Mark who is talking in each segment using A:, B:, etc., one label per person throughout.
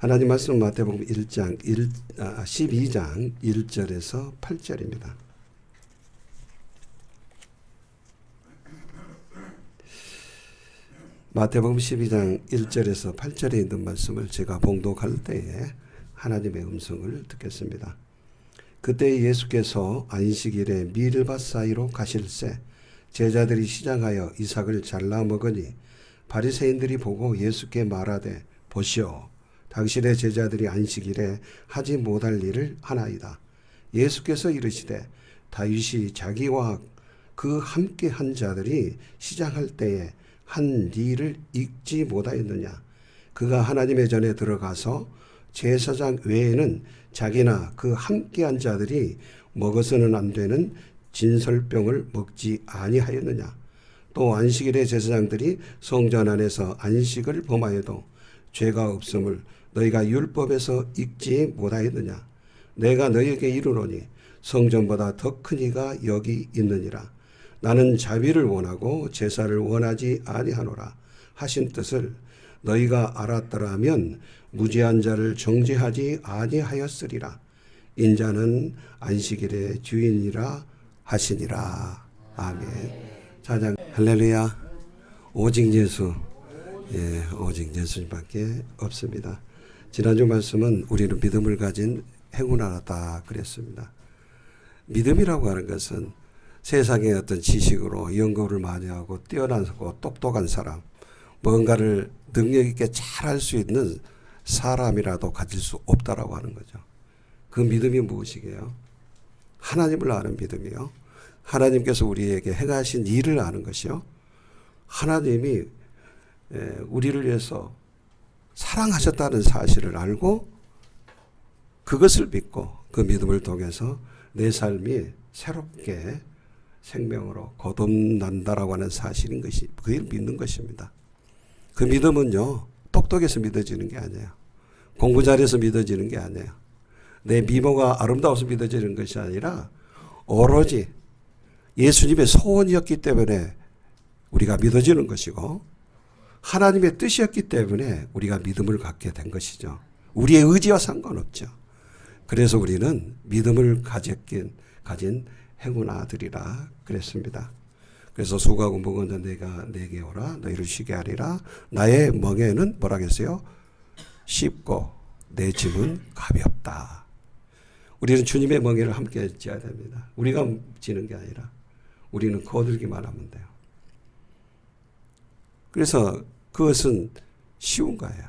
A: 하나님 말씀 마태복음 12장 1절에서 8절입니다. 마태복음 12장 1절에서 8절에 있는 말씀을 제가 봉독할 때에 하나님의 음성을 듣겠습니다. 그때 예수께서 안식일에 밀밭 사이로 가실새 제자들이 시장하여 이삭을 잘라 먹으니 바리새인들이 보고 예수께 말하되 보시오, 당신의 제자들이 안식일에 하지 못할 일을 하나이다. 예수께서 이르시되 다윗이 자기와 그 함께 한 자들이 시장할 때에 한 일을 읽지 못하였느냐. 그가 하나님의 전에 들어가서 제사장 외에는 자기나 그 함께한 자들이 먹어서는 안 되는 진설병을 먹지 아니하였느냐. 또 안식일에 제사장들이 성전 안에서 안식을 범하여도 죄가 없음을 너희가 율법에서 읽지 못하였느냐. 내가 너희에게 이르노니 성전보다 더 큰 이가 여기 있느니라. 나는 자비를 원하고 제사를 원하지 아니하노라 하신 뜻을 너희가 알았더라면 무죄한 자를 정죄하지 아니하였으리라. 인자는 안식일의 주인이라 하시니라. 아멘. 자장 할렐루야. 오직 예수, 오직 예수님밖에 없습니다. 지난주 말씀은 우리는 믿음을 가진 행운하다 그랬습니다. 믿음이라고 하는 것은 세상의 어떤 지식으로 연구를 많이 하고 뛰어나고 똑똑한 사람, 뭔가를 능력 있게 잘할 수 있는 사람이라도 가질 수 없다라고 하는 거죠. 그 믿음이 무엇이게요? 하나님을 아는 믿음이요. 하나님께서 우리에게 행하신 일을 아는 것이요. 하나님이 우리를 위해서 사랑하셨다는 사실을 알고 그것을 믿고 그 믿음을 통해서 내 삶이 새롭게 생명으로 거듭난다라고 하는 사실인 것이 그걸 믿는 것입니다. 그 믿음은요, 똑똑해서 믿어지는 게 아니에요. 공부 잘해서 믿어지는 게 아니에요. 내 미모가 아름다워서 믿어지는 것이 아니라 오로지 예수님의 소원이었기 때문에 우리가 믿어지는 것이고 하나님의 뜻이었기 때문에 우리가 믿음을 갖게 된 것이죠. 우리의 의지와 상관없죠. 그래서 우리는 믿음을 가진 행운 아들이라 그랬습니다. 그래서 수고하고 무거운 내가 내게 오라 너희를 쉬게 하리라. 나의 멍에는 뭐라겠어요? 쉽고 내 짐은 가볍다. 우리는 주님의 멍에를 함께 지어야 됩니다. 우리가 지는 게 아니라 우리는 거들기만 하면 돼요. 그래서 그것은 쉬운 거예요.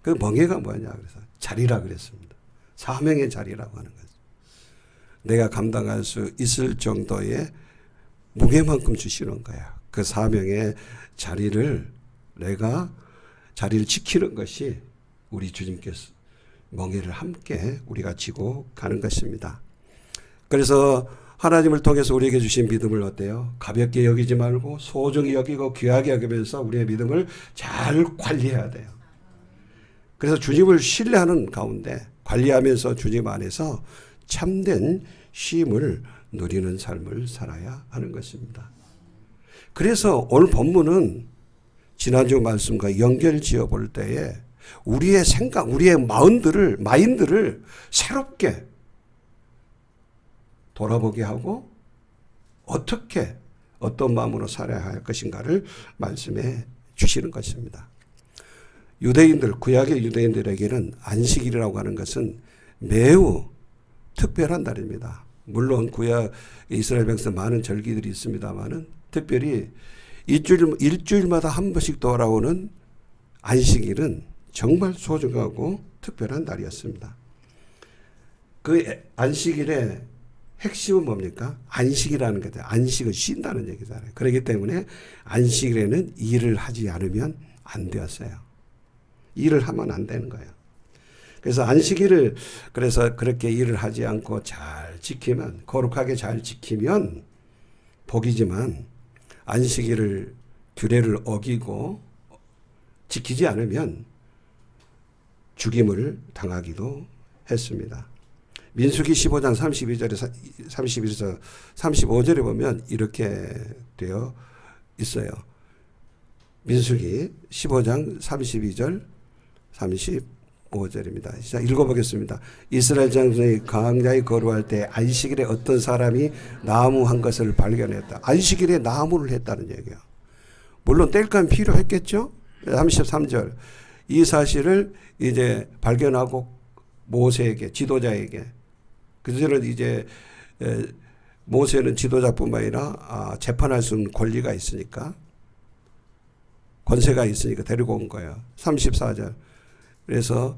A: 그 멍에가 뭐냐 그래서 자리라 그랬습니다. 사명의 자리라고 하는 거죠. 내가 감당할 수 있을 정도의 무게만큼 주시는 거야. 그 사명의 자리를 내가 자리를 지키는 것이 우리 주님께서 멍에를 함께 우리가 지고 가는 것입니다. 그래서 하나님을 통해서 우리에게 주신 믿음을 어때요? 가볍게 여기지 말고 소중히 여기고 귀하게 여기면서 우리의 믿음을 잘 관리해야 돼요. 그래서 주님을 신뢰하는 가운데 관리하면서 주님 안에서 참된 쉼을 누리는 삶을 살아야 하는 것입니다. 그래서 오늘 본문은 지난주 말씀과 연결 지어 볼 때에 우리의 생각, 우리의 마인드를 새롭게 돌아보게 하고 어떻게 어떤 마음으로 살아야 할 것인가를 말씀해 주시는 것입니다. 유대인들, 구약의 유대인들에게는 안식일이라고 하는 것은 매우 특별한 날입니다. 물론 구약 이스라엘 백성 많은 절기들이 있습니다만은 특별히 일주일마다 한 번씩 돌아오는 안식일은 정말 소중하고 특별한 날이었습니다. 그 안식일의 핵심은 뭡니까? 안식이라는 거죠. 안식은 쉰다는 얘기잖아요. 그렇기 때문에 안식일에는 일을 하지 않으면 안 되었어요. 일을 하면 안 되는 거예요. 그래서 안식일을 그래서 그렇게 일을 하지 않고 잘 지키면 거룩하게 잘 지키면 복이지만 안식일을 규례를 어기고 지키지 않으면 죽임을 당하기도 했습니다. 민수기 15장 32절에서 35절에 보면 이렇게 되어 있어요. 민수기 15장 32절 5절입니다. 시작 읽어보겠습니다. 이스라엘 장성이 광야에 거루할 때 안식일에 어떤 사람이 나무 한 것을 발견했다. 안식일에 나무를 했다는 얘기야. 물론 뗄감 필요했겠죠. 33절 이 사실을 이제 발견하고 모세에게 지도자에게 그들은 이제 모세는 지도자뿐만 아니라 재판할 수 있는 권리가 있으니까 권세가 있으니까 데리고 온 거예요. 34절 그래서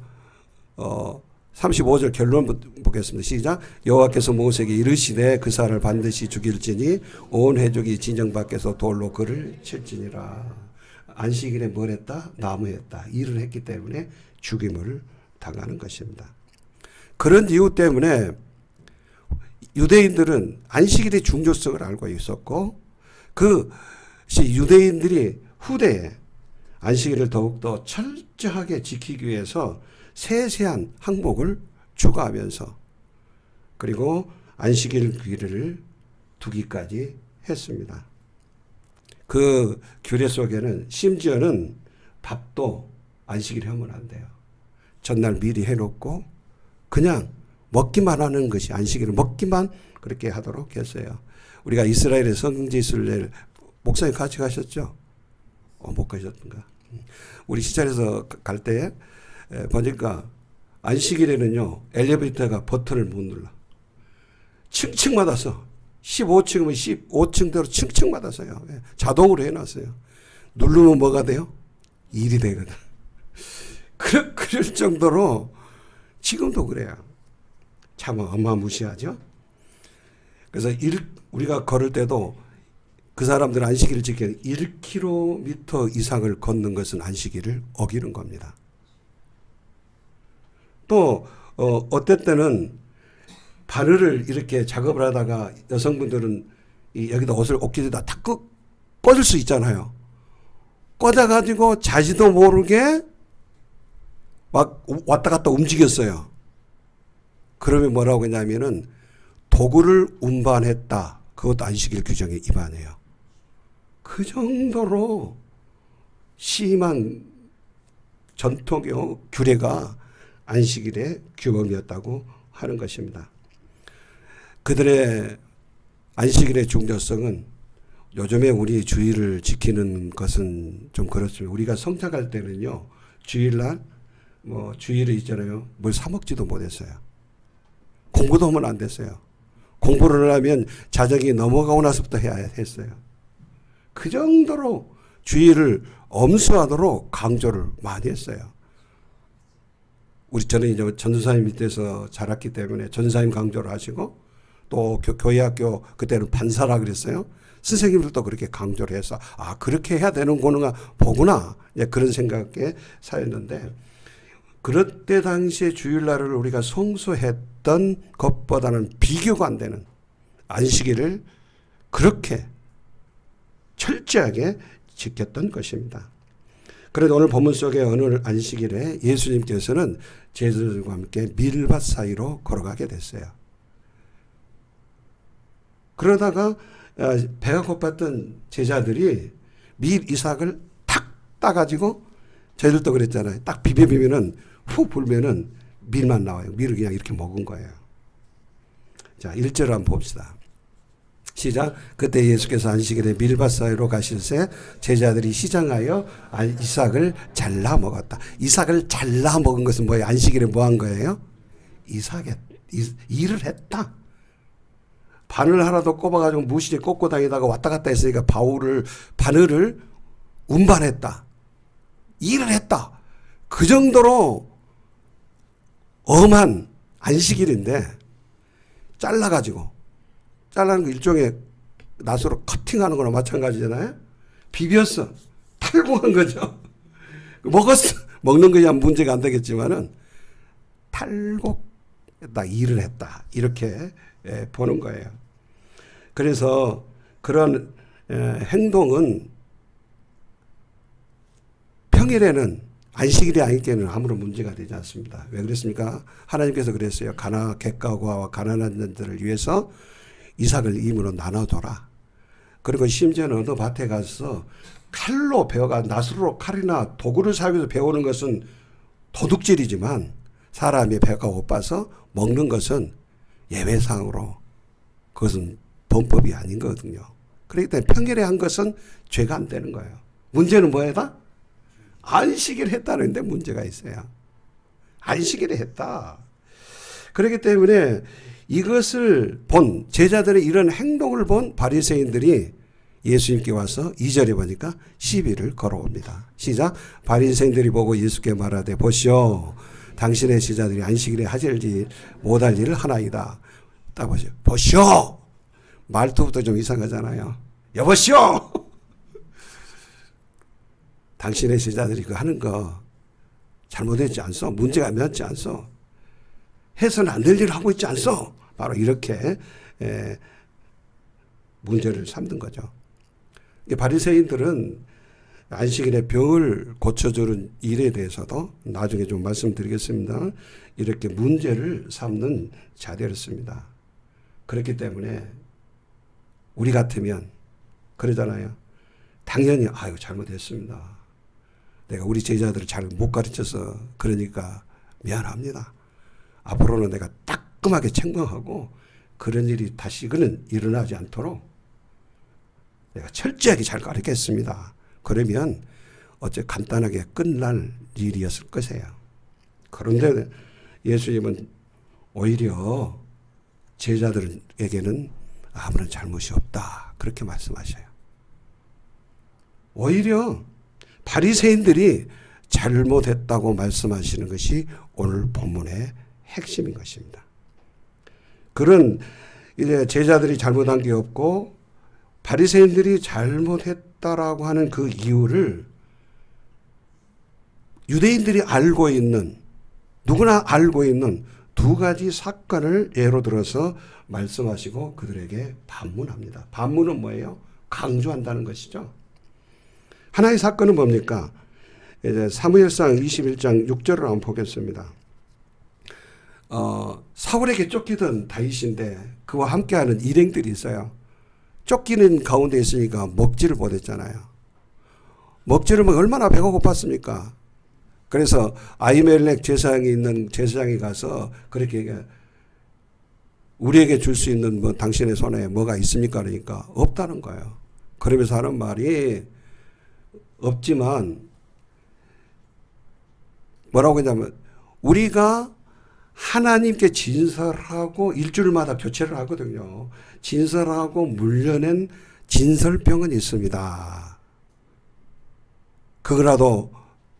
A: 35절 결론 보겠습니다. 시작. 여호와께서 모세에게 이르시되 그 사람을 반드시 죽일지니 온 회족이 진영 밖에서 돌로 그를 칠지니라. 안식일에 뭘 했다? 나무했다. 일을 했기 때문에 죽임을 당하는 것입니다. 그런 이유 때문에 유대인들은 안식일의 중요성을 알고 있었고 그것이 유대인들이 후대에 안식일을 더욱더 철저하게 지키기 위해서 세세한 항목을 추가하면서 그리고 안식일 규례를 두기까지 했습니다. 그 규례 속에는 심지어는 밥도 안식일에 하면 안 돼요. 전날 미리 해놓고 그냥 먹기만 하는 것이 안식일을 먹기만 그렇게 하도록 했어요. 우리가 이스라엘에 성지 있을 때 목사님 같이 가셨죠? 못 가셨던가? 우리 시찰에서 갈 때 보니까 안식일에는요 엘리베이터가 버튼을 못 눌러. 층층마다서 15층이면 15층대로 층층마다서요. 자동으로 해놨어요. 누르면 뭐가 돼요? 일이 되거든. 그럴 정도로 지금도 그래요. 참 어마무시하죠. 그래서 우리가 걸을 때도 그 사람들은 안식일을 지키는 1km 이상을 걷는 것은 안식일을 어기는 겁니다. 또 어떨 때는 바늘을 이렇게 작업을 하다가 여성분들은 여기다 옷깃에다 탁 꽂을 수 있잖아요. 꽂아가지고 자지도 모르게 막 왔다 갔다 움직였어요. 그러면 뭐라고 했냐면은 도구를 운반했다. 그것도 안식일 규정에 위반해요. 그 정도로 심한 전통의 규례가 안식일의 규범이었다고 하는 것입니다. 그들의 안식일의 중요성은 요즘에 우리 주일을 지키는 것은 좀 그렇습니다. 우리가 성장할 때는요, 주일날 주일에 있잖아요. 뭘 사 먹지도 못했어요. 공부도 하면 안 됐어요. 공부를 하면 자정이 넘어가고 나서부터 해야 했어요. 그 정도로 주일을 엄수하도록 강조를 많이 했어요. 저는 이제 전도사님 밑에서 자랐기 때문에 전도사님 강조를 하시고 또 교회학교 그때는 반사라 그랬어요. 선생님들도 그렇게 강조를 해서 그렇게 해야 되는구나 보구나 그런 생각에 사였는데 그럴 때 당시에 주일날을 우리가 성수했던 것보다는 비교가 안 되는 안식일을 그렇게 철저하게 지켰던 것입니다. 그래도 오늘 본문 속의 어느 안식일에 예수님께서는 제자들과 함께 밀밭 사이로 걸어가게 됐어요. 그러다가 배가 고팠던 제자들이 밀 이삭을 탁 따가지고 저희들도 그랬잖아요. 딱 비벼비면은 훅 불면은 밀만 나와요. 밀을 그냥 이렇게 먹은 거예요. 자, 1절 한번 봅시다. 시작. 그때 예수께서 안식일에 밀밭 사이로 가실새 제자들이 시장하여 이삭을 잘라 먹었다. 이삭을 잘라 먹은 것은 뭐예요? 안식일에 뭐 한 거예요? 일을 했다. 바늘 하나도 꼽아가지고 무시에 꽂고 다니다가 왔다 갔다 했으니까 바늘을 운반했다. 일을 했다. 그 정도로 엄한 안식일인데 잘라는 거 일종의 낫으로 커팅하는 거나 마찬가지잖아요. 비볐어. 탈공한 거죠. 먹었어. 먹는 거야 문제가 안 되겠지만은 탈곡했다. 일을 했다. 이렇게 보는 거예요. 그래서 그런 행동은 평일에는 안식일이 아닐 때는 아무런 문제가 되지 않습니다. 왜 그랬습니까? 하나님께서 그랬어요. 객가와 가난한 자들을 위해서 이삭을 임으로 나눠줘라. 그리고 심지어는 어느 밭에 가서 칼로 낫으로 칼이나 도구를 사용해서 배우는 것은 도둑질이지만 사람이 배가 고파서 먹는 것은 예외상으로 그것은 범법이 아닌 거거든요. 그렇기 때문에 평일에 한 것은 죄가 안 되는 거예요. 문제는 뭐예요? 안식일 했다는데 문제가 있어요. 안식일에 했다. 그렇기 때문에 이것을 본 제자들의 이런 행동을 본 바리새인들이 예수님께 와서 2절에 보니까 시비를 걸어옵니다. 시작. 바리새인들이 보고 예수께 말하되 보시오 당신의 제자들이 안식일에 하지 못할 일을 하나이다. 딱 보시오. 보시오. 말투부터 좀 이상하잖아요. 여보시오. 당신의 제자들이 그 하는 거 잘못했지 않소? 문제가 많지 않소? 해서는 안 될 일을 하고 있지 않소? 바로 이렇게 문제를 삼는 거죠. 바리새인들은 안식일에 병을 고쳐주는 일에 대해서도 나중에 좀 말씀드리겠습니다. 이렇게 문제를 삼는 자들이었습니다. 그렇기 때문에 우리 같으면 그러잖아요. 당연히 아유 잘못했습니다. 내가 우리 제자들을 잘 못 가르쳐서 그러니까 미안합니다. 앞으로는 내가 따끔하게 책망하고 그런 일이 다시는 일어나지 않도록 내가 철저하게 잘 가르치겠습니다. 그러면 어째 간단하게 끝날 일이었을 것이에요. 그런데 예수님은 오히려 제자들에게는 아무런 잘못이 없다. 그렇게 말씀하셔요. 오히려 바리새인들이 잘못했다고 말씀하시는 것이 오늘 본문의 핵심인 것입니다. 그런 이제 제자들이 잘못한 게 없고 바리새인들이 잘못했다라고 하는 그 이유를 유대인들이 알고 있는 누구나 알고 있는 두 가지 사건을 예로 들어서 말씀하시고 그들에게 반문합니다. 반문은 뭐예요? 강조한다는 것이죠. 하나의 사건은 뭡니까? 이제 사무엘상 21장 6절을 한번 보겠습니다. 사울에게 쫓기던 다윗인데 그와 함께하는 일행들이 있어요. 쫓기는 가운데 있으니까 먹지를 못했잖아요. 먹지를 뭐 얼마나 배가 고팠습니까? 그래서 아히멜렉 제사장이 있는 제사장이 가서 그렇게 얘기해요. 우리에게 줄 수 있는 뭐 당신의 손에 뭐가 있습니까? 그러니까 없다는 거예요. 그러면서 하는 말이 없지만 뭐라고 했냐면 우리가 하나님께 진설하고 일주일마다 교체를 하거든요. 진설하고 물려낸 진설병은 있습니다. 그거라도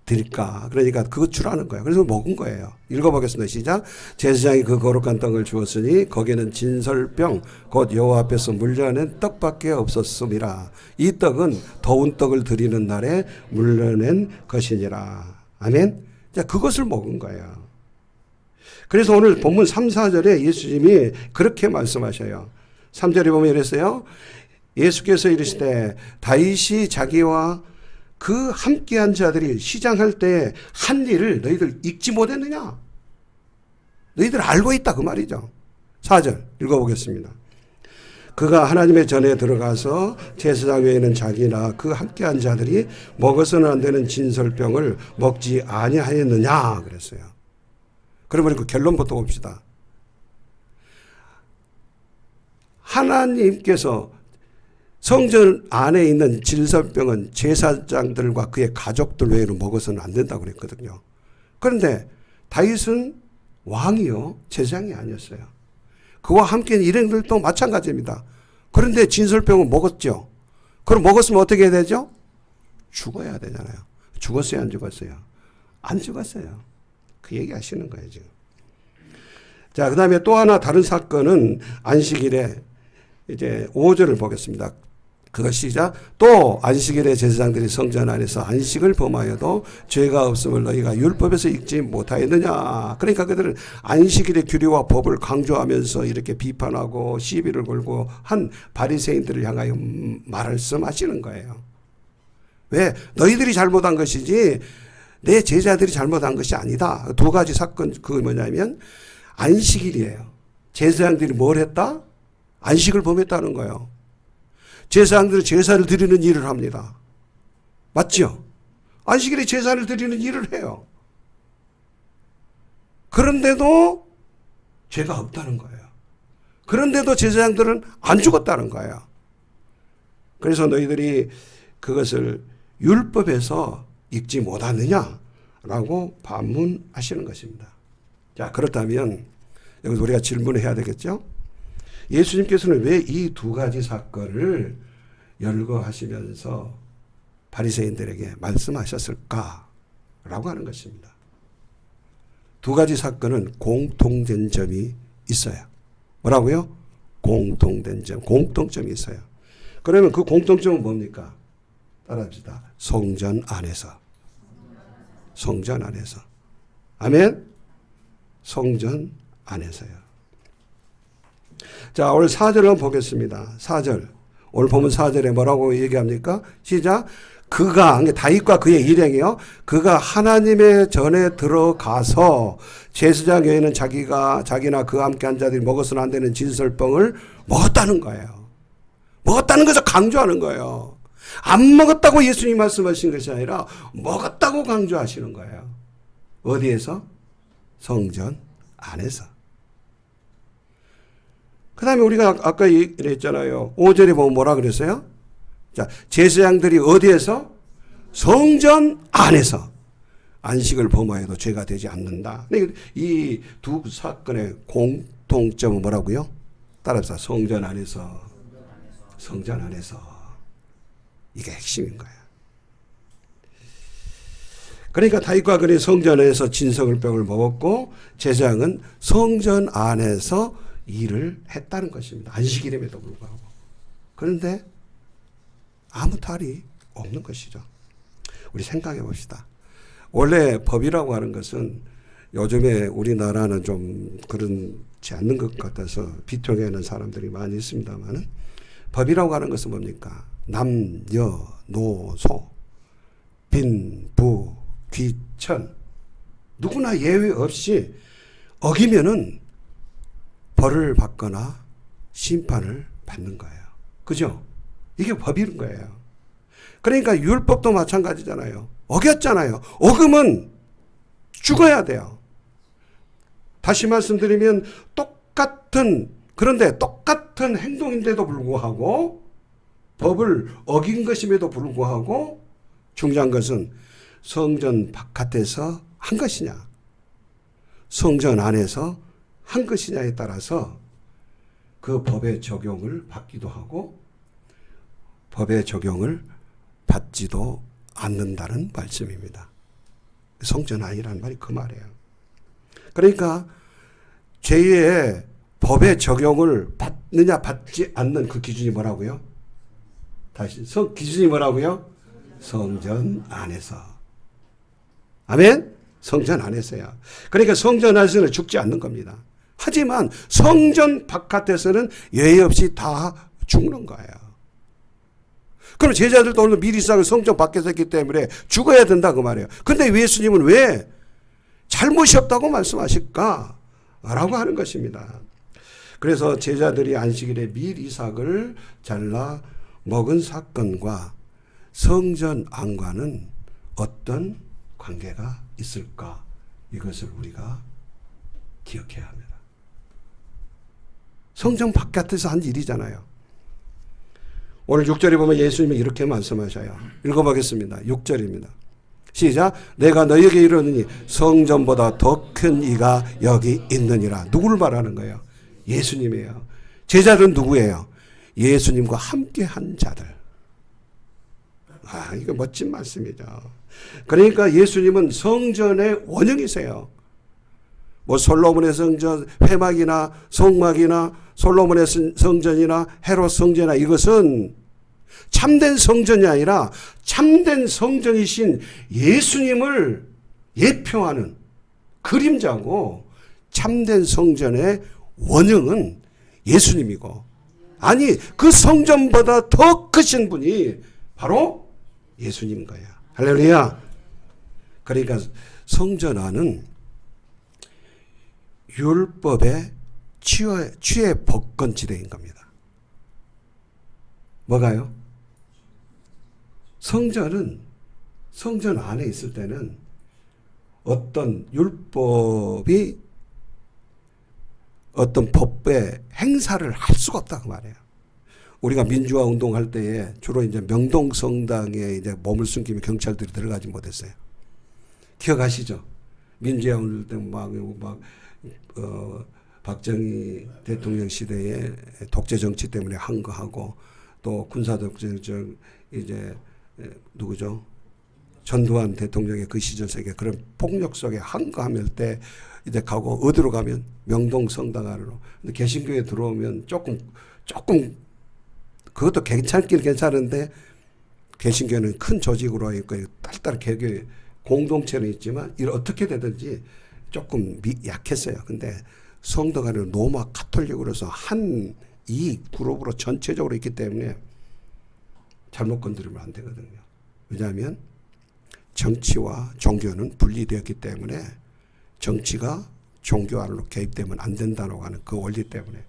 A: 드릴까? 그러니까 그거 주라는 거예요. 그래서 먹은 거예요. 읽어보겠습니다. 시작. 제사장이 그 거룩한 떡을 주었으니 거기는 진설병 곧 여호와 앞에서 물려낸 떡밖에 없었음이라. 이 떡은 더운 떡을 드리는 날에 물려낸 것이니라. 아멘. 자, 그것을 먹은 거예요. 그래서 오늘 본문 3, 4절에 예수님이 그렇게 말씀하셔요. 3절에 보면 이랬어요. 예수께서 이르시되 다윗이 자기와 그 함께한 자들이 시장할 때 한 일을 너희들 읽지 못했느냐? 너희들 알고 있다 그 말이죠. 4절 읽어보겠습니다. 그가 하나님의 전에 들어가서 제사장 외에는 자기나 그 함께한 자들이 먹어서는 안 되는 진설병을 먹지 아니하였느냐 그랬어요. 그러면 그 결론부터 봅시다. 하나님께서 성전 안에 있는 진설병은 제사장들과 그의 가족들 외에는 먹어서는 안 된다고 그랬거든요. 그런데 다윗은 왕이요 제사장이 아니었어요. 그와 함께 일행들도 마찬가지입니다. 그런데 진설병은 먹었죠. 그럼 먹었으면 어떻게 해야 되죠? 죽어야 되잖아요. 죽었어요 안 죽었어요? 안 죽었어요. 그 얘기 하시는 거예요 지금. 자, 그 다음에 또 하나 다른 사건은 안식일에 이제 5절을 보겠습니다. 그것이 시작. 또 안식일에 제사장들이 성전 안에서 안식을 범하여도 죄가 없음을 너희가 율법에서 읽지 못하였느냐. 그러니까 그들은 안식일의 규례와 법을 강조하면서 이렇게 비판하고 시비를 걸고 한 바리새인들을 향하여 말씀하시는 거예요. 왜? 너희들이 잘못한 것이지 내 제자들이 잘못한 것이 아니다. 두 가지 사건 그거 뭐냐면 안식일이에요. 제사장들이 뭘 했다? 안식을 범했다는 거예요. 제사장들은 제사를 드리는 일을 합니다. 맞죠? 안식일에 제사를 드리는 일을 해요. 그런데도 죄가 없다는 거예요. 그런데도 제사장들은 안 죽었다는 거예요. 그래서 너희들이 그것을 율법에서 읽지 못하느냐라고 반문하시는 것입니다. 자, 그렇다면 여기서 우리가 질문을 해야 되겠죠? 예수님께서는 왜 이 두 가지 사건을 열거하시면서 바리새인들에게 말씀하셨을까라고 하는 것입니다. 두 가지 사건은 공통된 점이 있어요. 뭐라고요? 공통된 점, 공통점이 있어요. 그러면 그 공통점은 뭡니까? 따라합시다. 성전 안에서. 성전 안에서. 아멘? 성전 안에서요. 자, 오늘 4절을 한번 보겠습니다. 4절. 오늘 보면 4절에 뭐라고 얘기합니까? 시작. 그가, 다윗과 그의 일행이요. 그가 하나님의 전에 들어가서 제사장 외에는 자기나 그와 함께 한 자들이 먹어서는 안 되는 진설병을 먹었다는 거예요. 먹었다는 것을 강조하는 거예요. 안 먹었다고 예수님이 말씀하신 것이 아니라 먹었다고 강조하시는 거예요. 어디에서? 성전 안에서. 그 다음에 우리가 아까 얘기했잖아요. 5절에 보면 뭐라 그랬어요? 자, 제사장들이 어디에서? 성전 안에서. 안식을 범하여도 죄가 되지 않는다. 이 두 사건의 공통점은 뭐라고요? 따라서 성전 안에서. 성전 안에서. 이게 핵심인 거야. 그러니까 다윗과 그의 성전 안에서 진설병을 먹었고 제사장은 성전 안에서 일을 했다는 것입니다. 안식일임에도 불구하고. 그런데 아무 탈이 없는 것이죠. 우리 생각해 봅시다. 원래 법이라고 하는 것은 요즘에 우리나라는 좀 그렇지 않는 것 같아서 비통해하는 사람들이 많이 있습니다만 법이라고 하는 것은 뭡니까? 남녀노소 빈부 귀천 누구나 예외 없이 어기면은 벌을 받거나 심판을 받는 거예요. 그죠? 이게 법인 거예요. 그러니까 율법도 마찬가지잖아요. 어겼잖아요. 어기면 죽어야 돼요. 다시 말씀드리면 그런데 똑같은 행동인데도 불구하고 법을 어긴 것임에도 불구하고 중요한 것은 성전 바깥에서 한 것이냐 성전 안에서 한 것이냐에 따라서 그 법의 적용을 받기도 하고 법의 적용을 받지도 않는다는 말씀입니다. 성전 안이라는 말이 그 말이에요. 그러니까 죄의 법의 적용을 받느냐 받지 않는 그 기준이 뭐라고요? 다시 기준이 뭐라고요? 성전 안에서. 아멘? 성전 안에서요. 그러니까 성전 안에서는 죽지 않는 겁니다. 하지만 성전 바깥에서는 예외 없이 다 죽는 거예요. 그럼 제자들도 오늘 미리 싹을 성전 밖에서 했기 때문에 죽어야 된다 그 말이에요. 근데 예수님은 왜 잘못이 없다고 말씀하실까? 라고 하는 것입니다. 그래서 제자들이 안식일에 밀이삭을 잘라 먹은 사건과 성전 안과는 어떤 관계가 있을까? 이것을 우리가 기억해야 합니다. 성전 바깥에서 한 일이잖아요. 오늘 6절에 보면 예수님이 이렇게 말씀하셔요. 읽어보겠습니다. 6절입니다. 시작. 내가 너희에게 이르노니 성전보다 더 큰 이가 여기 있느니라. 누구를 말하는 거예요? 예수님이에요. 제자들은 누구예요? 예수님과 함께한 자들. 이거 멋진 말씀이죠. 그러니까 예수님은 성전의 원형이세요. 뭐 솔로몬의 성전, 회막이나 성막이나 솔로몬의 성전이나 헤롯 성전이나 이것은 참된 성전이 아니라 참된 성전이신 예수님을 예표하는 그림자고 참된 성전의 원형은 예수님이고 아니 그 성전보다 더 크신 분이 바로 예수님인 거야. 할렐루야. 그러니까 성전 안은 율법의 취해 법권지대인 겁니다. 뭐가요? 성전 안에 있을 때는 어떤 율법이 어떤 법의 행사를 할 수가 없다고 말해요. 우리가 민주화 운동할 때에 주로 이제 명동성당에 이제 몸을 숨기면 경찰들이 들어가지 못했어요. 기억하시죠? 민주화 운동 때 박정희 대통령 시대에 독재 정치 때문에 항거하고 또 군사 독재 이제 누구죠? 전두환 대통령의 그 시절 세계 그런 폭력 속에 항거할 때 이제 가고 어디로 가면 명동성당 안으로. 근데 개신교에 들어오면 조금 그것도 괜찮긴 괜찮은데 개신교는 큰 조직으로 있고 딸딸 개교 공동체는 있지만 어떻게 되든지 조금 약했어요. 근데 성도 간에 로마 카톨릭으로서 한 이 그룹으로 전체적으로 있기 때문에 잘못 건드리면 안 되거든요. 왜냐하면 정치와 종교는 분리되었기 때문에 정치가 종교 안으로 개입되면 안 된다고 하는 그 원리 때문에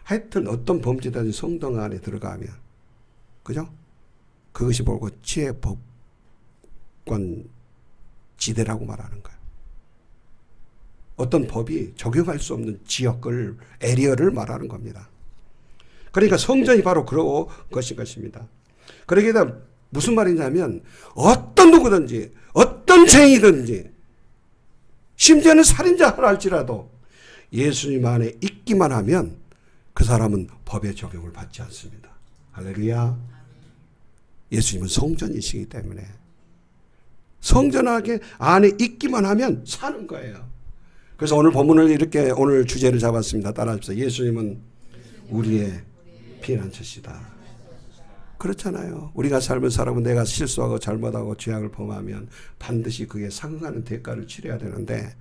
A: 하여튼 어떤 범죄든 성당 안에 들어가면 그죠? 그것이 바로 지혜 법권 지대라고 말하는 거예요. 어떤 법이 적용할 수 없는 지역을 에리어를 말하는 겁니다. 그러니까 성전이 바로 그런 것입니다. 그러기에 무슨 말이냐면 어떤 누구든지 어떤 죄인이든지 심지어는 살인자라 할지라도 예수님 안에 있기만 하면 그 사람은 법의 적용을 받지 않습니다. 할렐루야. 예수님은 성전이시기 때문에 성전 안에 있기만 하면 사는 거예요. 그래서 오늘 본문을 이렇게 오늘 주제를 잡았습니다. 따라합시다. 예수님은 우리의 피난처시다. 그렇잖아요. 우리가 삶을 살아보면 내가 실수하고 잘못하고 죄악을 범하면 반드시 그게 상응하는 대가를 치러야 되는데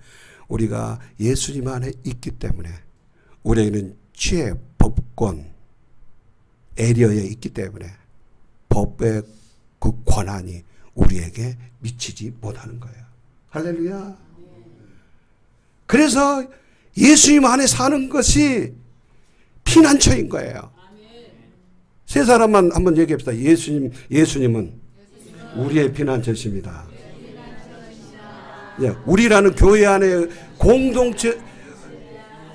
A: 우리가 예수님 안에 있기 때문에 우리에게는 지혜, 법권, 에리어에 있기 때문에 법의 그 권한이 우리에게 미치지 못하는 거예요. 할렐루야. 그래서 예수님 안에 사는 것이 피난처인 거예요. 세 사람만 한번 얘기합시다. 예수님은 우리의 피난처십니다. 우리라는 교회 안에 공동체,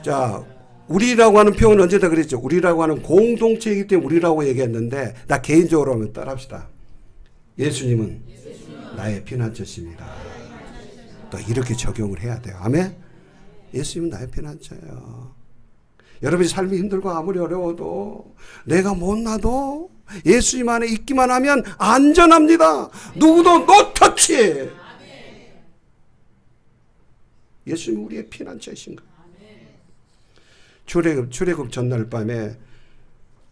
A: 자, 우리라고 하는 표현은 언제다 그랬죠? 우리라고 하는 공동체이기 때문에 우리라고 얘기했는데, 나 개인적으로 하면 따라합시다. 예수님은 나의 피난처십니다. 또 이렇게 적용을 해야 돼요. 아멘? 예수님은 나의 피난처예요. 여러분이 삶이 힘들고 아무리 어려워도 내가 못나도 예수님 안에 있기만 하면 안전합니다. 누구도 노터치. 예수님은 우리의 피난처이신 거예요. 출애굽 전날 밤에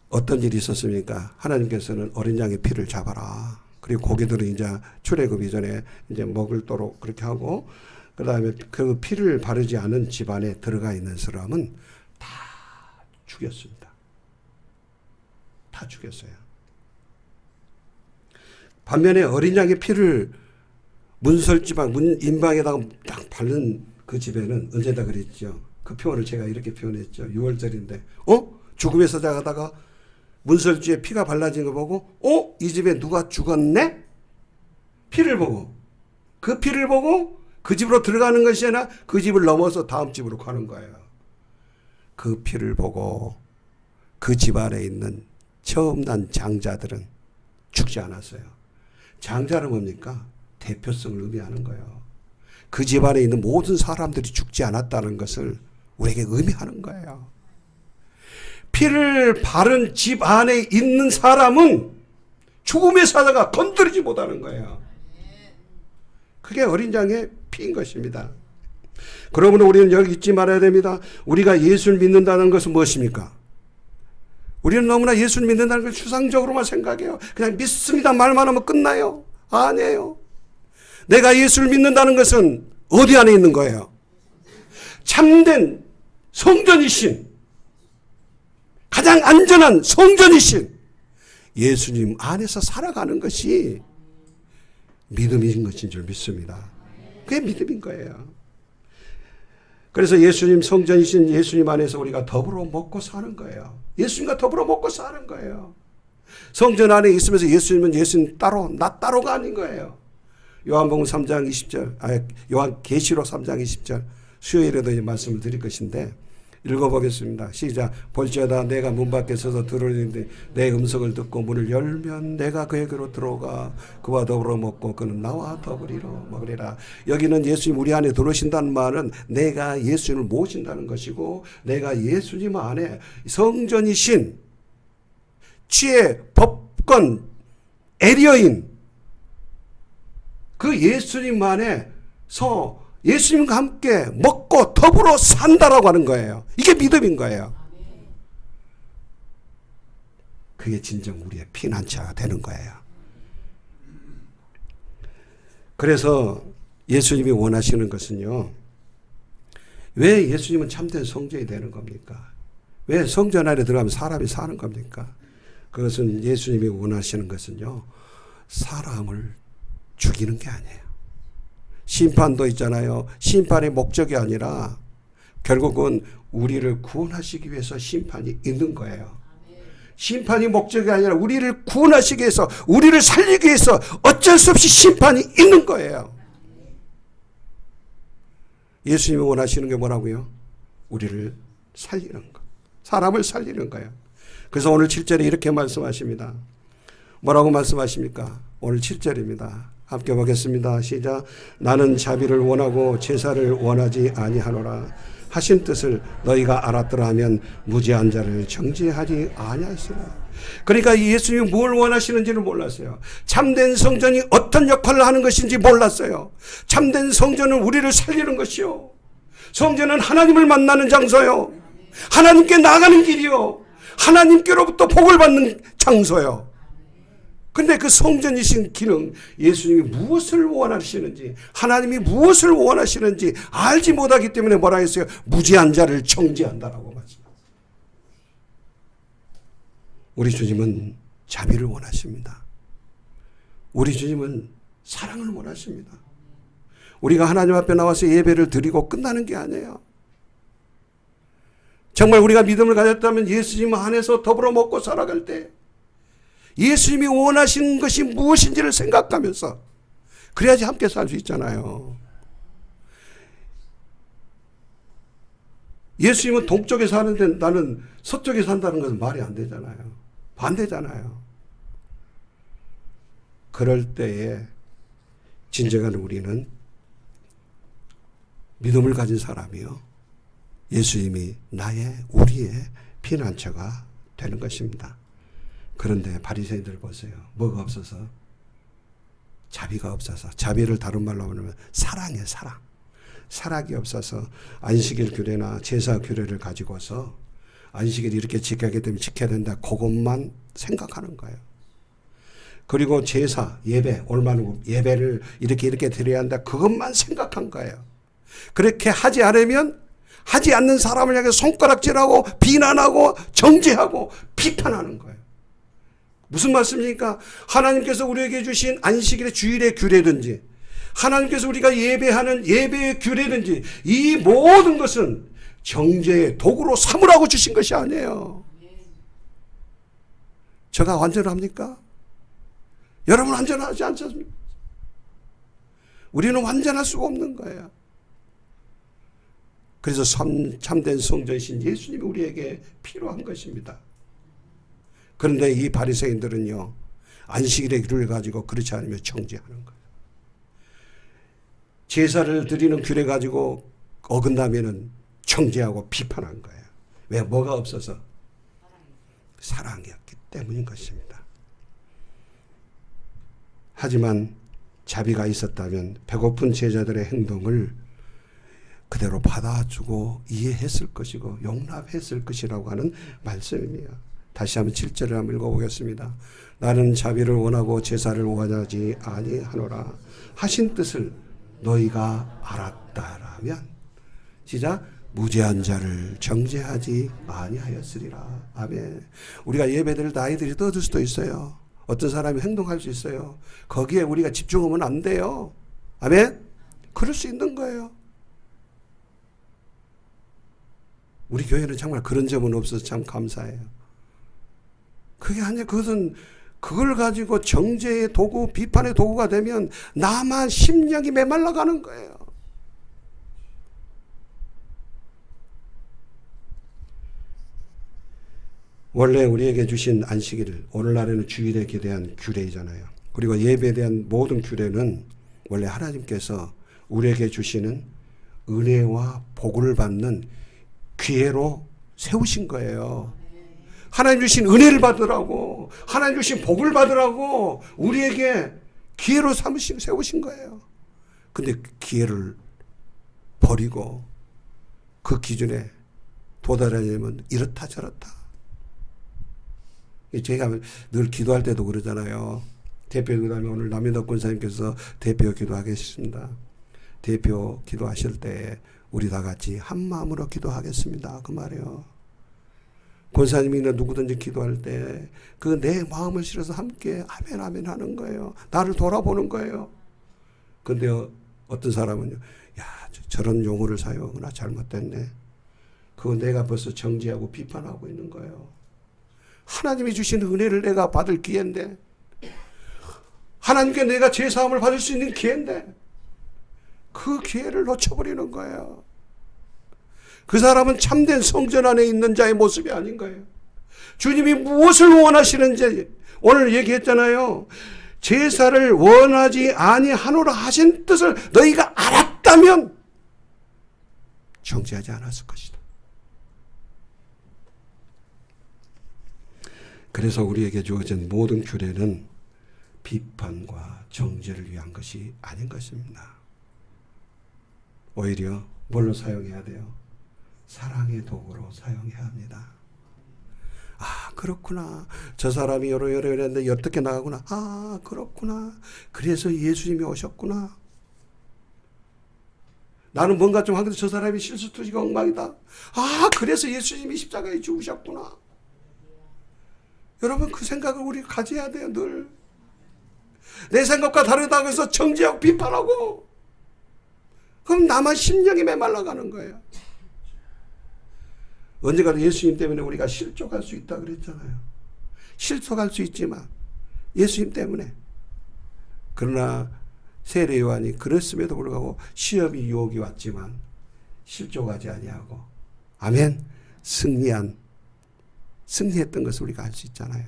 A: 어떤 일이 있었습니까? 하나님께서는 어린 양의 피를 잡아라. 그리고 고기들은 이제 출애굽 이전에 이제 먹을도록 그렇게 하고, 그 다음에 그 피를 바르지 않은 집안에 들어가 있는 사람은 다 죽였습니다. 다 죽였어요. 반면에 어린 양의 피를 문설지방, 인방에다가 딱 바른 그 집에는 언제다 그랬죠? 그 표현을 제가 이렇게 표현했죠. 6월절인데, 죽음에서 자가다가 문설주에 피가 발라진 거 보고, 이 집에 누가 죽었네? 피를 보고, 그 피를 보고 그 집으로 들어가는 것이 아니라 그 집을 넘어서 다음 집으로 가는 거예요. 그 피를 보고 그 집 안에 있는 처음 난 장자들은 죽지 않았어요. 장자는 뭡니까? 대표성을 의미하는 거예요. 그 집 안에 있는 모든 사람들이 죽지 않았다는 것을 우리에게 의미하는 거예요. 피를 바른 집 안에 있는 사람은 죽음의 사자가 건드리지 못하는 거예요. 그게 어린 양의 피인 것입니다. 그러므로 우리는 여기 잊지 말아야 됩니다. 우리가 예수를 믿는다는 것은 무엇입니까? 우리는 너무나 예수를 믿는다는 걸 추상적으로만 생각해요. 그냥 믿습니다 말만 하면 끝나요. 아니에요. 내가 예수를 믿는다는 것은 어디 안에 있는 거예요? 참된 성전이신, 가장 안전한 성전이신 예수님 안에서 살아가는 것이 믿음인 것인 줄 믿습니다. 그게 믿음인 거예요. 그래서 예수님 성전이신 예수님 안에서 우리가 더불어 먹고 사는 거예요. 예수님과 더불어 먹고 사는 거예요. 성전 안에 있으면서 예수님 따로, 나 따로가 아닌 거예요. 요한복음 3장 20절, 요한계시록 3장 20절 수요일에도 이 말씀을 드릴 것인데, 읽어보겠습니다. 시작. 볼지어다 내가 문 밖에 서서 들으는데 내 음성을 듣고 문을 열면 내가 그에게로 들어가 그와 더불어 먹고 그는 나와 더불이로 먹으리라. 여기는 예수님 우리 안에 들어오신다는 말은 내가 예수님을 모신다는 것이고, 내가 예수님 안에 성전이신 지혜, 법권, 에리어인 그 예수님 안에서 예수님과 함께 먹고 더불어 산다라고 하는 거예요. 이게 믿음인 거예요. 그게 진정 우리의 피난처가 되는 거예요. 그래서 예수님이 원하시는 것은요, 왜 예수님은 참된 성전이 되는 겁니까? 왜 성전 안에 들어가면 사람이 사는 겁니까? 그것은 예수님이 원하시는 것은요, 사람을 죽이는 게 아니에요. 심판도 있잖아요. 심판의 목적이 아니라 결국은 우리를 구원하시기 위해서 심판이 있는 거예요. 심판이 목적이 아니라 우리를 구원하시기 위해서, 우리를 살리기 위해서 어쩔 수 없이 심판이 있는 거예요. 예수님이 원하시는 게 뭐라고요? 우리를 살리는 거. 사람을 살리는 거예요. 그래서 오늘 7절에 이렇게 말씀하십니다. 뭐라고 말씀하십니까? 오늘 7절입니다. 함께 보겠습니다. 시작. 나는 자비를 원하고 제사를 원하지 아니하노라 하신 뜻을 너희가 알았더라 하면 무죄한 자를 정죄하지 아니하시라. 그러니까 예수님이 뭘 원하시는지를 몰랐어요. 참된 성전이 어떤 역할을 하는 것인지 몰랐어요. 참된 성전은 우리를 살리는 것이요, 성전은 하나님을 만나는 장소요, 하나님께 나가는 길이요, 하나님께로부터 복을 받는 장소요. 근데 그 성전이신 기능, 예수님이 무엇을 원하시는지, 하나님이 무엇을 원하시는지 알지 못하기 때문에 뭐라 했어요? 무죄한 자를 정죄한다라고 말씀합니다. 우리 주님은 자비를 원하십니다. 우리 주님은 사랑을 원하십니다. 우리가 하나님 앞에 나와서 예배를 드리고 끝나는 게 아니에요. 정말 우리가 믿음을 가졌다면 예수님 안에서 더불어 먹고 살아갈 때 예수님이 원하시는 것이 무엇인지를 생각하면서, 그래야지 함께 살 수 있잖아요. 예수님은 동쪽에 사는데 나는 서쪽에 산다는 것은 말이 안 되잖아요. 반대잖아요. 그럴 때에 진정한 우리는 믿음을 가진 사람이요, 예수님이 우리의 피난처가 되는 것입니다. 그런데 바리새인들 보세요. 뭐가 없어서? 자비가 없어서. 자비를 다른 말로 하면 사랑이에요. 사랑이 없어서 안식일 규례나 제사 규례를 가지고서 안식일 이렇게 지켜야 되면 지켜야 된다, 그것만 생각하는 거예요. 그리고 제사, 예배, 올마는 예배를 이렇게 드려야 한다, 그것만 생각한 거예요. 그렇게 하지 않으면 하지 않는 사람을 향해 손가락질하고 비난하고 정죄하고 비판하는 거예요. 무슨 말씀입니까? 하나님께서 우리에게 주신 안식일의 주일의 규례든지, 하나님께서 우리가 예배하는 예배의 규례든지, 이 모든 것은 정죄의 도구로 삼으라고 주신 것이 아니에요. 제가 완전합니까? 여러분 완전하지 않습니까? 우리는 완전할 수가 없는 거예요. 그래서 참된 성전이신 예수님이 우리에게 필요한 것입니다. 그런데 이 바리새인들은요, 안식일의 규례를 가지고 그렇지 않으면 정죄하는 거예요. 제사를 드리는 규례 가지고 어긋나면은 정죄하고 비판한 거예요. 왜? 뭐가 없어서? 사랑이었기 때문인 것입니다. 하지만 자비가 있었다면 배고픈 제자들의 행동을 그대로 받아주고 이해했을 것이고 용납했을 것이라고 하는 말씀입니다. 다시 한번 7절을 한번 읽어보겠습니다. 나는 자비를 원하고 제사를 원하지 아니하노라 하신 뜻을 너희가 알았다라면, 시작, 무죄한 자를 정죄하지 아니하였으리라. 아멘. 우리가 예배드릴 때 아이들이 떠들 수도 있어요. 어떤 사람이 행동할 수 있어요. 거기에 우리가 집중하면 안 돼요. 아멘. 그럴 수 있는 거예요. 우리 교회는 정말 그런 점은 없어서 참 감사해요. 그게 아니라 그것은 그걸 가지고 정죄의 도구, 비판의 도구가 되면 나만 심령이 메말라가는 거예요. 원래 우리에게 주신 안식일, 오늘날에는 주일에 대한 규례이잖아요. 그리고 예배에 대한 모든 규례는 원래 하나님께서 우리에게 주시는 은혜와 복을 받는 기회로 세우신 거예요. 하나님 주신 은혜를 받으라고, 하나님 주신 복을 받으라고 우리에게 기회로 세우신 거예요. 근데 기회를 버리고 그 기준에 도달하려면 이렇다 저렇다. 제가 늘 기도할 때도 그러잖아요. 대표 기도하면 오늘 남인덕 권사님께서 대표 기도하겠습니다. 대표 기도하실 때 우리 다 같이 한 마음으로 기도하겠습니다. 그 말이에요. 권사님이나 누구든지 기도할 때 그 내 마음을 실어서 함께 아멘 아멘 하는 거예요. 나를 돌아보는 거예요. 근데 어떤 사람은요, 야, 저런 용어를 사용하거나 잘못됐네. 그거 내가 벌써 정죄하고 비판하고 있는 거예요. 하나님이 주신 은혜를 내가 받을 기회인데, 하나님께 내가 제사함을 받을 수 있는 기회인데 그 기회를 놓쳐버리는 거예요. 그 사람은 참된 성전 안에 있는 자의 모습이 아닌 거예요. 주님이 무엇을 원하시는지 오늘 얘기했잖아요. 제사를 원하지 아니하노라 하신 뜻을 너희가 알았다면 정죄하지 않았을 것이다. 그래서 우리에게 주어진 모든 규례는 비판과 정죄를 위한 것이 아닌 것입니다. 오히려 뭘로 사용해야 돼요? 사랑의 도구로 사용해야 합니다. 아, 그렇구나. 저 사람이 이랬는데 어떻게 나가구나. 아, 그렇구나. 그래서 예수님이 오셨구나. 나는 뭔가 좀 하는데 저 사람이 실수투지가 엉망이다. 아, 그래서 예수님이 십자가에 죽으셨구나. 여러분, 그 생각을 우리가 가져야 돼요. 늘. 내 생각과 다르다고 해서 정죄하고 비판하고, 그럼 나만 심령이 메말라가는 거예요. 언젠가도 예수님 때문에 우리가 실족할 수 있다 그랬잖아요. 실족할 수 있지만 예수님 때문에. 그러나 세례 요한이 그랬음에도 불구하고 시험이 유혹이 왔지만 실족하지 아니하고, 아멘, 승리했던 것을 우리가 알 수 있잖아요.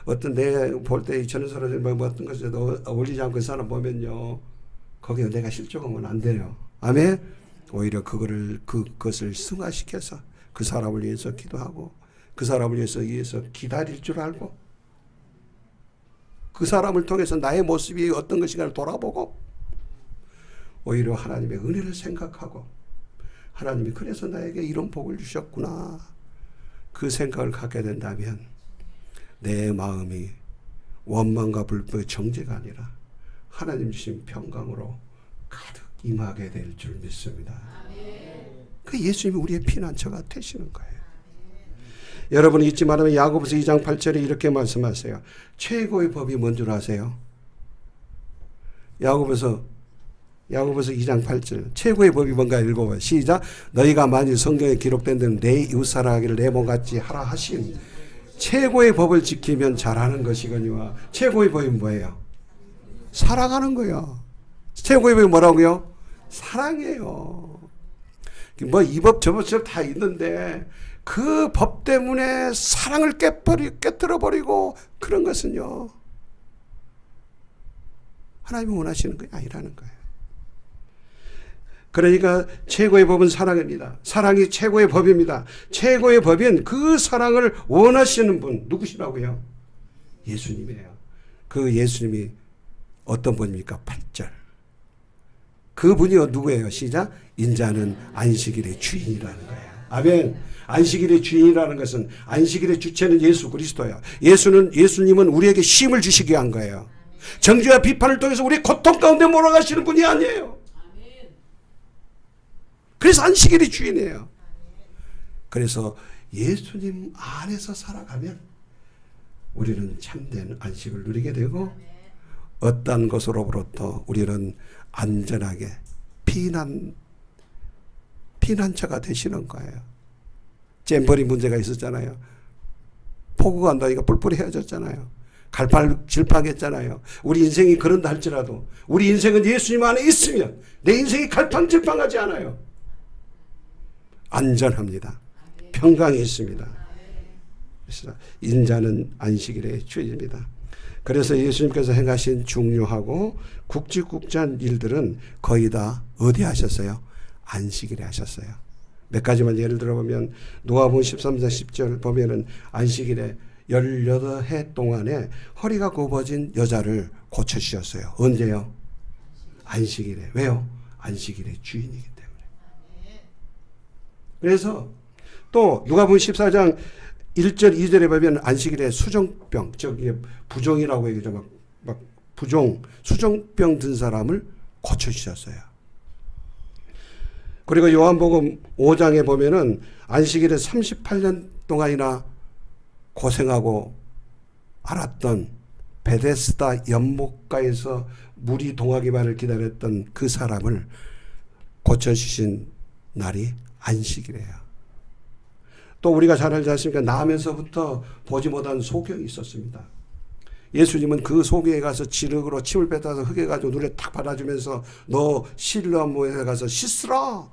A: 어떤 내 볼 때 전설을 뭐 어떤 것을 어울리지 않고 그 사람 보면요, 거기에 내가 실족하면 안 돼요. 아멘. 오히려 그것을 승화시켜서 그 사람을 위해서 기도하고, 그 사람을 위해서 기다릴 줄 알고, 그 사람을 통해서 나의 모습이 어떤 것인가를 돌아보고, 오히려 하나님의 은혜를 생각하고, 하나님이 그래서 나에게 이런 복을 주셨구나, 그 생각을 갖게 된다면 내 마음이 원망과 불평의 정죄가 아니라 하나님 주신 평강으로 가득 임하게 될 줄 믿습니다. 그 예수님이 우리의 피난처가 되시는 거예요. 여러분 잊지 말으면 야고보서 2장 8절에 이렇게 말씀하세요. 최고의 법이 뭔 줄 아세요? 야고보서 2장 8절 최고의 법이 뭔가 읽어봐요. 시작. 너희가 만일 성경에 기록된 대로 내 이웃사랑 하기를 내 몸같이 하라 하신 최고의 법을 지키면 잘하는 것이거니와. 최고의 법이 뭐예요? 사랑하는 거예요. 최고의 법이 뭐라고요? 사랑이에요. 뭐 이 법 저 법 다 있는데 그 법 때문에 사랑을 깨뜨려버리고 그런 것은요, 하나님이 원하시는 게 아니라는 거예요. 그러니까 최고의 법은 사랑입니다. 사랑이 최고의 법입니다. 최고의 법인 그 사랑을 원하시는 분 누구시라고요? 예수님이에요. 그 예수님이 어떤 분입니까? 8절. 그분이 누구예요? 시작. 인자는 안식일의 주인이라는 거예요. 아멘. 안식일의 주인이라는 것은 안식일의 주체는 예수 그리스도예요. 예수님은 우리에게 쉼을 주시기 위한 거예요. 정죄와 비판을 통해서 우리 고통 가운데 몰아가시는 분이 아니에요. 그래서 안식일의 주인이에요. 그래서 예수님 안에서 살아가면 우리는 참된 안식을 누리게 되고, 어떠한 것으로부터 우리는 안전하게 피난처가 되시는 거예요. 잼버리 문제가 있었잖아요. 폭우가 온다니까 뿔뿔이 헤어졌잖아요. 갈팡질팡했잖아요. 우리 인생이 그런다 할지라도 우리 인생은 예수님 안에 있으면 내 인생이 갈팡질팡하지 않아요. 안전합니다. 평강이 있습니다. 인자는 안식일의 주입니다. 그래서 예수님께서 행하신 중요하고 굵직굵직한 일들은 거의 다 어디 하셨어요? 안식일에 하셨어요. 몇 가지만 예를 들어보면 누가복음 13장 10절 보면은 안식일에 18해 동안에 허리가 굽어진 여자를 고쳐주셨어요. 언제요? 안식일에. 왜요? 안식일의 주인이기 때문에. 그래서 또 누가복음 14장 1절 2절에 보면 안식일에 수정병, 저기 부종이라고 얘기죠. 막 부종, 수정병 든 사람을 고쳐주셨어요. 그리고 요한복음 5장에 보면은 안식일에 38년 동안이나 고생하고 알았던 베데스다 연못가에서 물이 동하기만을 기다렸던 그 사람을 고쳐주신 날이 안식일이에요. 또 우리가 잘 알지 않습니까? 나면서부터 보지 못한 소경이 있었습니다. 예수님은 그 소경에 가서 지륵으로 침을 뱉어서 흙에 가지고 눈에 탁 받아주면서 너 실로암 모에 가서 씻으라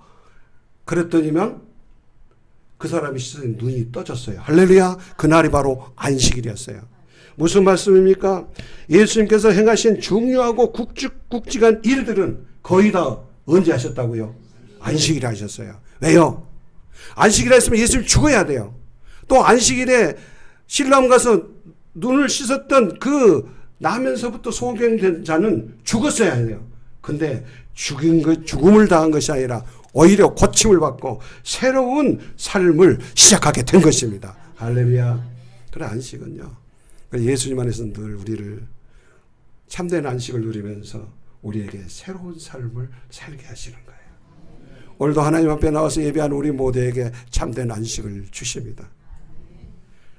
A: 그랬더니만 그 사람이 씻은 눈이 떠졌어요. 할렐루야. 그날이 바로 안식일이었어요. 무슨 말씀입니까? 예수님께서 행하신 중요하고 굵직굵직한 일들은 거의 다 언제 하셨다고요? 안식일에 하셨어요. 왜요? 안식일에 했으면 예수님 죽어야 돼요. 또 안식일에 실로암 가서 눈을 씻었던 그 나면서부터 소경된 자는 죽었어야 해요. 근데 죽음을 당한 것이 아니라 오히려 고침을 받고 새로운 삶을 시작하게 된 것입니다. 할렐루야. 그래 안식은요. 예수님 안에서 늘 우리를 참된 안식을 누리면서 우리에게 새로운 삶을 살게 하시는 거예요. 오늘도 하나님 앞에 나와서 예배하는 우리 모두에게 참된 안식을 주십니다.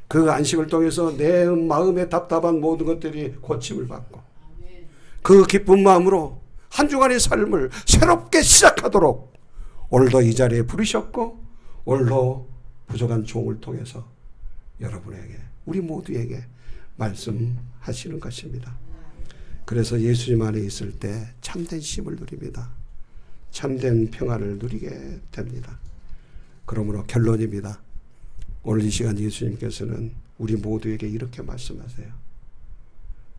A: 그 안식을 통해서 내 마음의 답답한 모든 것들이 고침을 받고 그 기쁜 마음으로 한 주간의 삶을 새롭게 시작하도록 오늘도 이 자리에 부르셨고 오늘도 부족한 종을 통해서 여러분에게 우리 모두에게 말씀하시는 것입니다. 그래서 예수님 안에 있을 때 참된 쉼을 누립니다. 참된 평안을 누리게 됩니다. 그러므로 결론입니다. 오늘 이 시간 예수님께서는 우리 모두에게 이렇게 말씀하세요.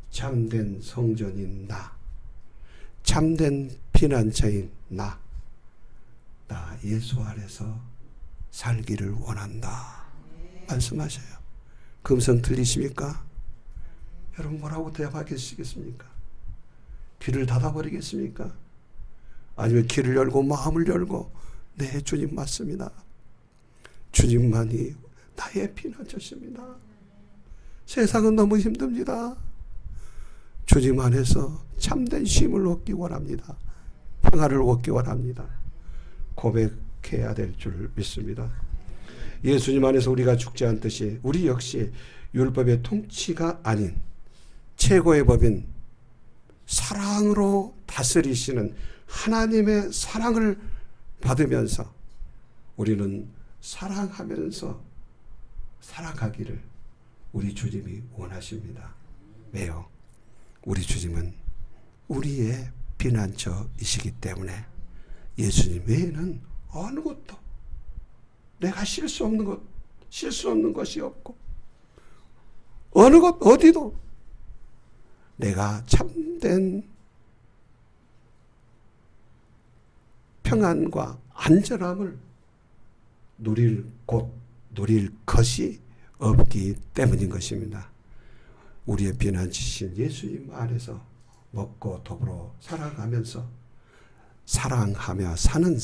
A: 참된 성전인 나, 참된 피난처인 나 예수 안에서 살기를 원한다 말씀하셔요. 그 음성 들리십니까? 여러분 뭐라고 대답하시겠습니까? 귀를 닫아버리겠습니까? 아니면 귀를 열고 마음을 열고 네 주님 맞습니다. 주님만이 나의 피난처십니다. 세상은 너무 힘듭니다. 주님 안에서 참된 쉼을 얻기 원합니다. 평화를 얻기 원합니다. 고백해야 될 줄 믿습니다. 예수님 안에서 우리가 죽지 않듯이 우리 역시 율법의 통치가 아닌 최고의 법인 사랑으로 다스리시는 하나님의 사랑을 받으면서 우리는 사랑하면서 살아가기를 우리 주님이 원하십니다. 왜요? 우리 주님은 우리의 피난처이시기 때문에 예수님 외에는 어느 것도 내가 실수 없는 것이 없고 어느 것 어디도 내가 참된 평안과 안전함을 누릴 것이 없기 때문인 것입니다. 우리의 피난처신 예수님 안에서 먹고 더불어 살아가면서 사랑하며 사는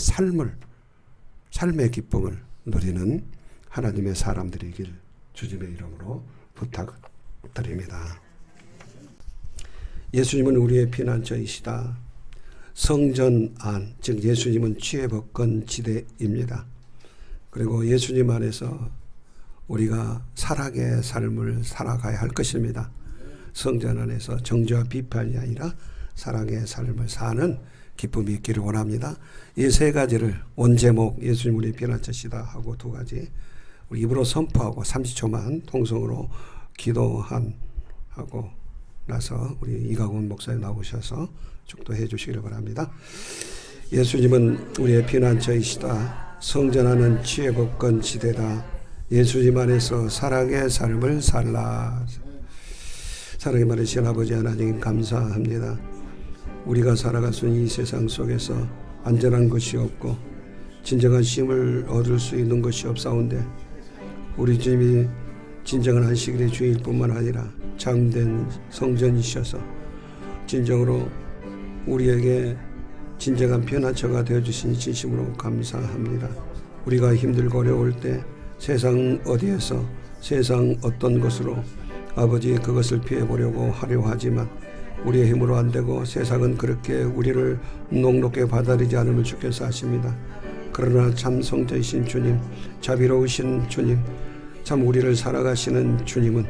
A: 삶의 기쁨을 누리는 하나님의 사람들이길 주님의 이름으로 부탁드립니다. 예수님은 우리의 피난처이시다. 성전 안, 즉 예수님은 취해복권 지대입니다. 그리고 예수님 안에서 우리가 사랑의 삶을 살아가야 할 것입니다. 성전 안에서 정죄와 비판이 아니라 사랑의 삶을 사는 기쁨이 있기를 원합니다. 이 세 가지를 원제목 예수님 우리 피난처시다 하고 두 가지 우리 입으로 선포하고 30초만 통성으로 기도하고 나서 우리 이가곤 목사님 나오셔서 축도해 주시기를 바랍니다. 예수님은 우리의 피난처이시다. 성전하는 취해복권 지대다. 예수님 안에서 사랑의 삶을 살라. 사랑의 많으신 아버지 하나님 감사합니다. 우리가 살아갈 수 있는 이 세상 속에서 안전한 것이 없고 진정한 쉼을 얻을 수 있는 것이 없사온데 우리 주님이 진정한 안식일의 주일 뿐만 아니라 참된 성전이셔서 진정으로 우리에게 진정한 편안처가 되어주신 진심으로 감사합니다. 우리가 힘들고 어려울 때 세상 어디에서 세상 어떤 것으로 아버지 그것을 피해보려고 하려 하지만 우리의 힘으로 안 되고 세상은 그렇게 우리를 녹록게 받아들이지 않음을 주께서 아십니다. 그러나 참 성자이신 주님, 자비로우신 주님, 참 우리를 살아가시는 주님은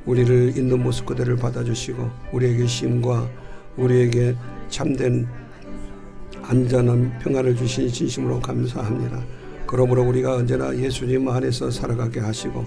A: 우리를 있는 모습 그대를 받아주시고 우리에게 쉼과 우리에게 참된 안전한 평안을 주신 진심으로 감사합니다. 그러므로 우리가 언제나 예수님 안에서 살아가게 하시고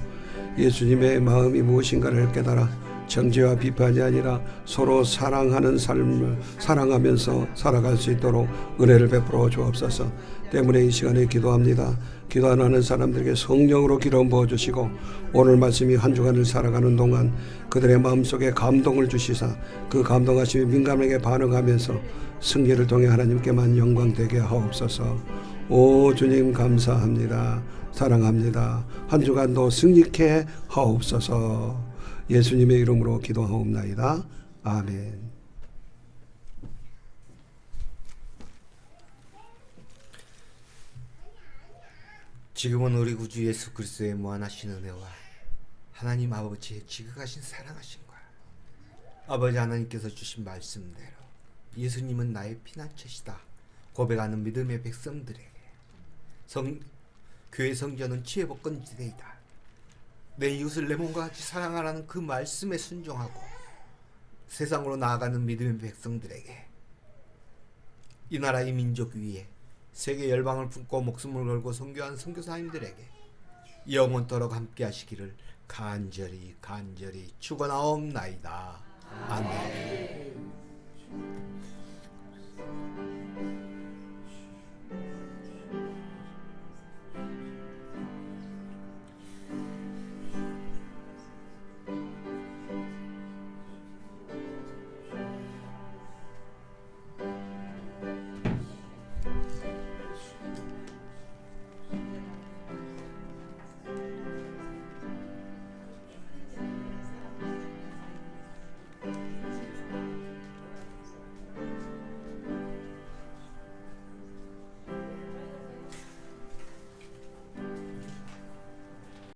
A: 예수님의 마음이 무엇인가를 깨달아 정죄와 비판이 아니라 서로 사랑하는 삶을 사랑하면서 살아갈 수 있도록 은혜를 베풀어 주옵소서. 때문에 이 시간에 기도합니다. 기도 안 하는 사람들에게 성령으로 기름 부어주시고 오늘 말씀이 한 주간을 살아가는 동안 그들의 마음속에 감동을 주시사 그 감동하심에 민감하게 반응하면서 승리를 통해 하나님께만 영광되게 하옵소서. 오 주님 감사합니다. 사랑합니다. 한 주간도 승리케 하옵소서. 예수님의 이름으로 기도하옵나이다. 아멘.
B: 지금은 우리 구주 예수 그리스도의 무한하신 은혜와 하나님 아버지의 지극하신 사랑하심과 아버지 하나님께서 주신 말씀대로 예수님은 나의 피난처시다 고백하는 믿음의 백성들에게 교회 성전은 지혜 복권지대이다. 내 이웃을 내 몸과 같이 사랑하라는 그 말씀에 순종하고 세상으로 나아가는 믿음의 백성들에게 이 나라 이 민족 위에 세계 열방을 품고 목숨을 걸고 선교한 선교사님들에게 영원토록 함께 하시기를 간절히 축원하옵나이다. 아멘.